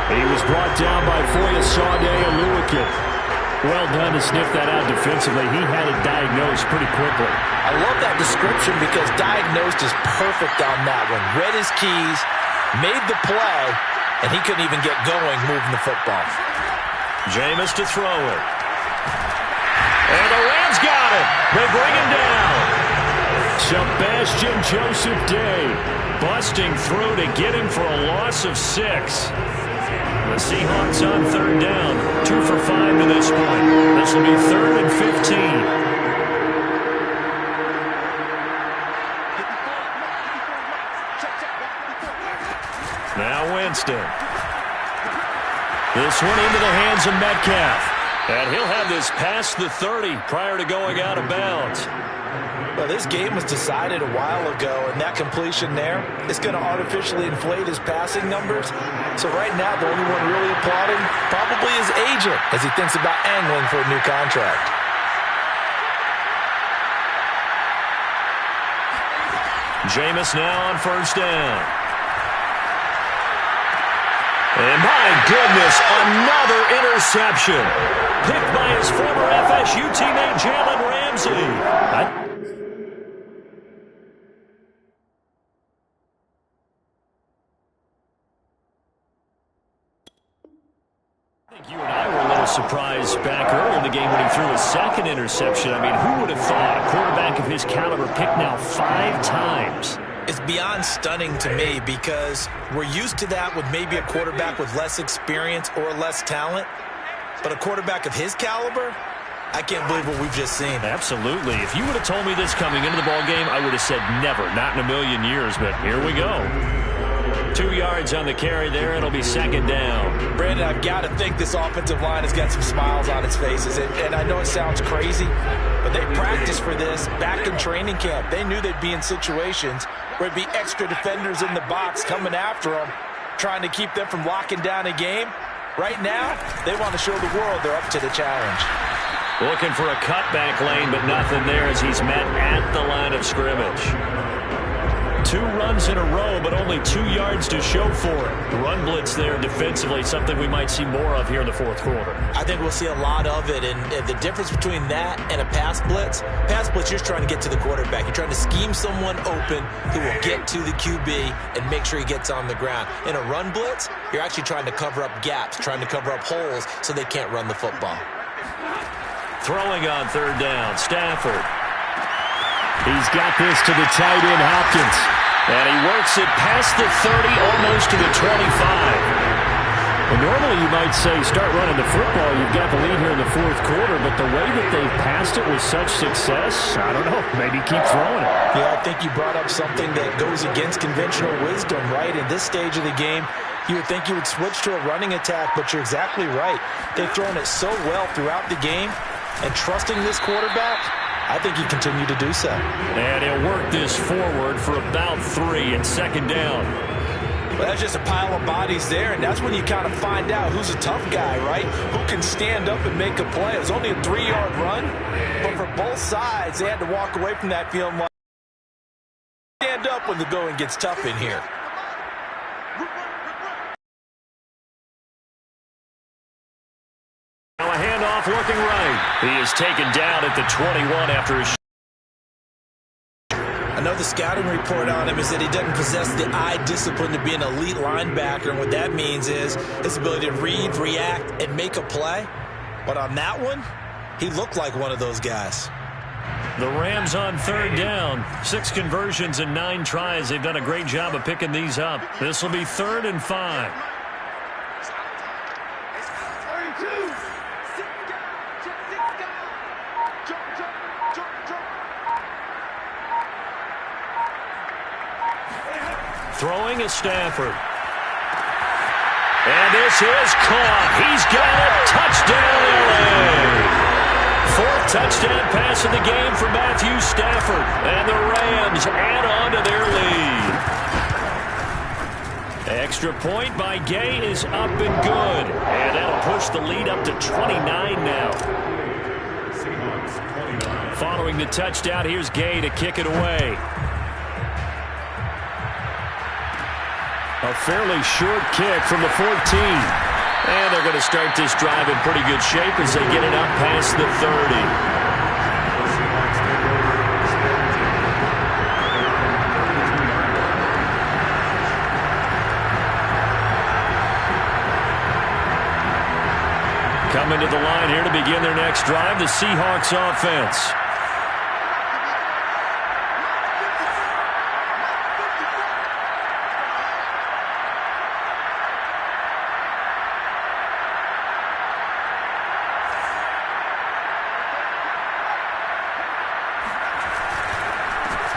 He was brought down by Foyesade Aluakin. Well done to sniff that out defensively. He had it diagnosed pretty quickly. I love that description because diagnosed is perfect on that one. Read his keys, made the play, and he couldn't even get going moving the football. Jameis to throw it. And the Rams got it. They bring him down. Sebastian Joseph Day busting through to get him for a loss of 6. The Seahawks on 3rd down. 2 for 5 to this point. This will be 3rd and 15. Now Winston. This one into the hands of Metcalf. And he'll have this past the 30 prior to going out of bounds. Well, this game was decided a while ago, and that completion there is going to artificially inflate his passing numbers. So right now, the only one really applauding probably his agent as he thinks about angling for a new contract. Jameis now on 1st down. And my goodness, another interception. Picked by his former FSU teammate, Jalen Ramsey. surprise back early in the game when he threw his second interception. I mean, who would have thought a quarterback of his caliber picked now 5 times? It's beyond stunning to me because we're used to that with maybe a quarterback with less experience or less talent. But a quarterback of his caliber, I can't believe what we've just seen. Absolutely. If you would have told me this coming into the ball game, I would have said never, not in a million years. But here we go. 2 yards on the carry there. It'll be second down. Brandon, I've got to think this offensive line has got some smiles on its faces. And I know it sounds crazy, but they practiced for this back in training camp. They knew they'd be in situations where there'd be extra defenders in the box coming after them, trying to keep them from locking down a game. Right now, they want to show the world they're up to the challenge. Looking for a cutback lane, but nothing there as he's met at the line of scrimmage. 2 runs in a row, but only 2 yards to show for it. The run blitz there defensively, something we might see more of here in the fourth quarter. I think we'll see a lot of it, and the difference between that and a pass blitz, you're just trying to get to the quarterback. You're trying to scheme someone open who will get to the QB and make sure he gets on the ground. In a run blitz, you're actually trying to cover up gaps, trying to cover up holes so they can't run the football. Throwing on third down, Stafford. He's got this to the tight end, Hopkins. And he works it past the 30, almost to the 25. And normally you might say start running the football. You've got the lead here in the fourth quarter, but the way that they've passed it with such success, I don't know, maybe keep throwing it. Yeah, I think you brought up something that goes against conventional wisdom, right? In this stage of the game, you would think you would switch to a running attack, but you're exactly right. They've thrown it so well throughout the game, and trusting this quarterback, I think he continued to do so. And he'll work this forward for about 3 and second down. Well, that's just a pile of bodies there, and that's when you kind of find out who's a tough guy, right? Who can stand up and make a play. It was only a 3-yard run, but for both sides, they had to walk away from that feeling like stand up when the going gets tough in here. Now a handoff looking right. He is taken down at the 21 after his. I know the scouting report on him is that he doesn't possess the eye discipline to be an elite linebacker, and what that means is his ability to read, react, and make a play. But on that one, he looked like one of those guys. The Rams on third down. 6 conversions and 9 tries. They've done a great job of picking these up. This will be 3rd and 5. Throwing is Stafford. And this is caught. He's got it. Touchdown, LA. 4th touchdown pass of the game for Matthew Stafford. And the Rams add on to their lead. Extra point by Gay is up and good. And that'll push the lead up to 29 now. Following the touchdown, here's Gay to kick it away. A fairly short kick from the 14. And they're going to start this drive in pretty good shape as they get it up past the 30. Coming to the line here to begin their next drive, the Seahawks offense.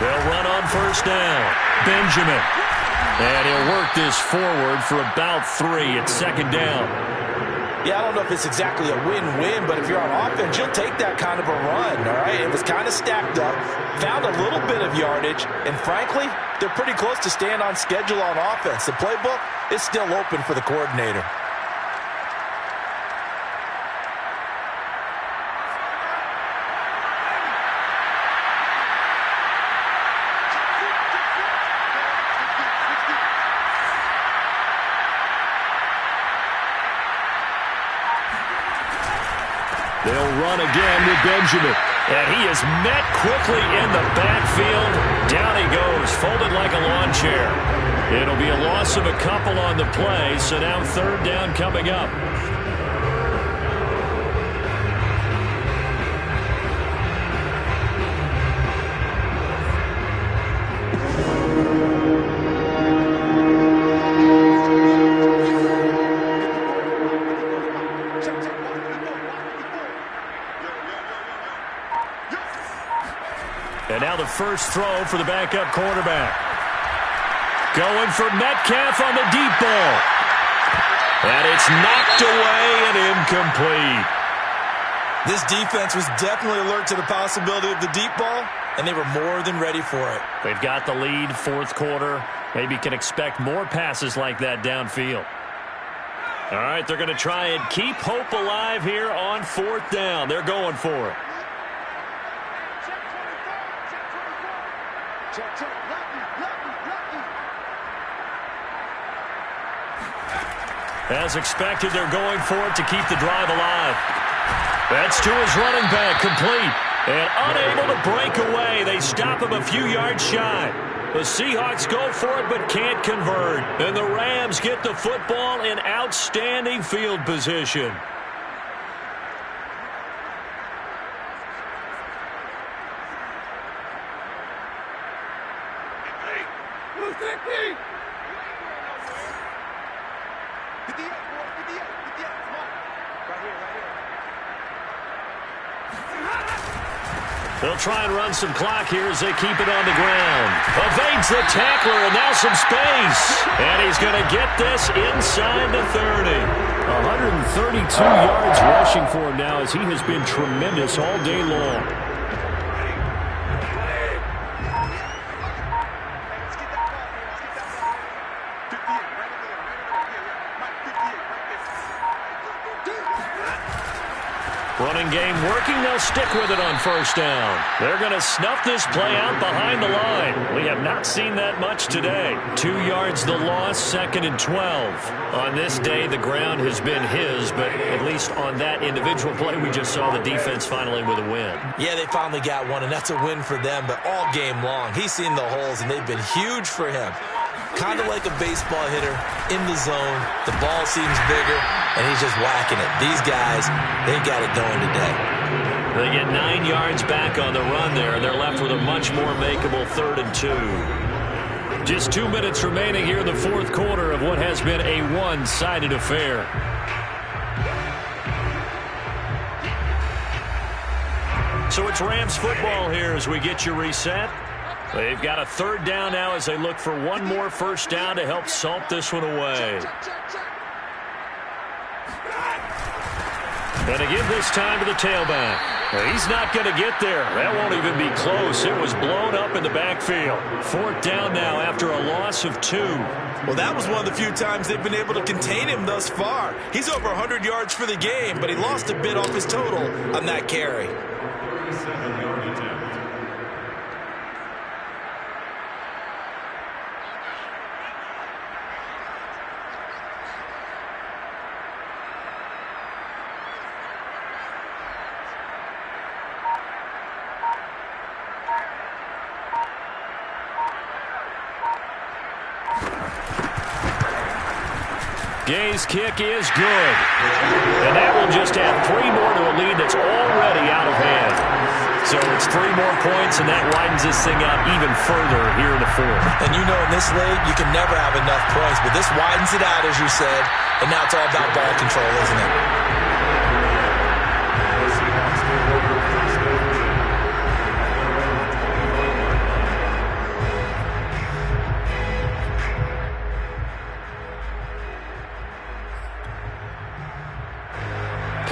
They'll run on first down. Benjamin. And he'll work this forward for about 3 at second down. Yeah, I don't know if it's exactly a win-win, but if you're on offense, you'll take that kind of a run, all right? It was kind of stacked up, found a little bit of yardage, and frankly, they're pretty close to staying on schedule on offense. The playbook is still open for the coordinator. They'll run again with Benjamin. And he is met quickly in the backfield. Down he goes, folded like a lawn chair. It'll be a loss of a couple on the play, so now third down coming up. And now the first throw for the backup quarterback. Going for Metcalf on the deep ball. And it's knocked away and incomplete. This defense was definitely alert to the possibility of the deep ball, and they were more than ready for it. They've got the lead, fourth quarter. Maybe can expect more passes like that downfield. All right, they're going to try and keep hope alive here on fourth down. They're going for it. As expected, they're going for it to keep the drive alive. That's to his running back, complete. And unable to break away. They stop him a few yards shy. The Seahawks go for it but can't convert. And the Rams get the football in outstanding field position. They'll try and run some clock here as they keep it on the ground. Evades the tackler, and now some space. And he's going to get this inside the 30. 132 yards rushing for him now as he has been tremendous all day long. Running game working. They'll stick with it on first down. They're going to snuff this play out behind the line. We have not seen that much today. 2 yards the loss, 2nd and 12. On this day, the ground has been his, but at least on that individual play, we just saw the defense finally with a win. Yeah, they finally got one, and that's a win for them, but all game long, he's seen the holes, and they've been huge for him. Kind of like a baseball hitter in the zone. The ball seems bigger, and he's just whacking it. These guys, they got it going today. They get 9 yards back on the run there, and they're left with a much more makeable 3rd and 2. Just 2 minutes remaining here in the fourth quarter of what has been a one-sided affair. So it's Rams football here as we get you reset. They've got a 3rd down now as they look for one more first down to help salt this one away. And to give this time to the tailback. He's not going to get there. That won't even be close. It was blown up in the backfield. 4th down now after a loss of 2. Well, that was one of the few times they've been able to contain him thus far. He's over 100 yards for the game, but he lost a bit off his total on that carry. 37-yard attempt. Gay's kick is good. And that will just add 3 more to a lead that's already out of hand. So it's 3 more points, and that widens this thing out even further here in the fourth. And you know in this league, you can never have enough points, but this widens it out, as you said, and now it's all about ball control, isn't it?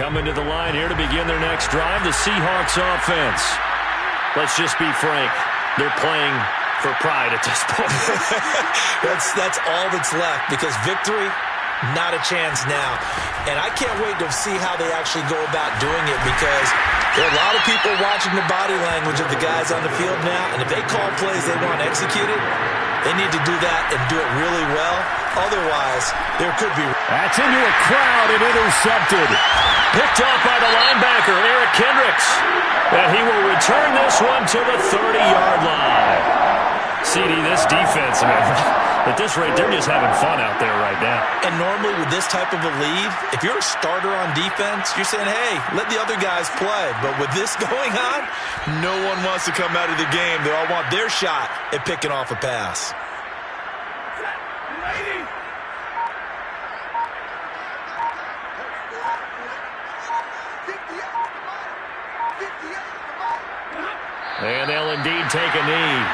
Coming to the line here to begin their next drive, the Seahawks offense. Let's just be frank. They're playing for pride at this point. That's all that's left, because victory, not a chance now. And I can't wait to see how they actually go about doing it, because there are a lot of people watching the body language of the guys on the field now, and if they call plays they want executed, they need to do that and do it really well. Otherwise, there could be... That's into a crowd and intercepted. Picked off by the linebacker, Eric Kendricks. And he will return this one to the 30-yard line. CD, this defense, man, at this rate, they're just having fun out there right now. And normally with this type of a lead, if you're a starter on defense, you're saying, hey, let the other guys play. But with this going on, no one wants to come out of the game. They all want their shot at picking off a pass. And they'll indeed take a knee.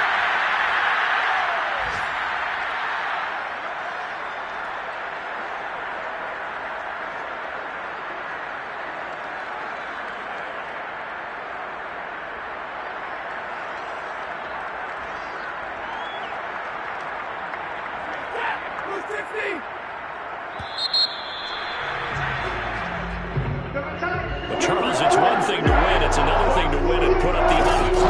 But Charles, it's one thing to win. It's another thing to win and put up the odds.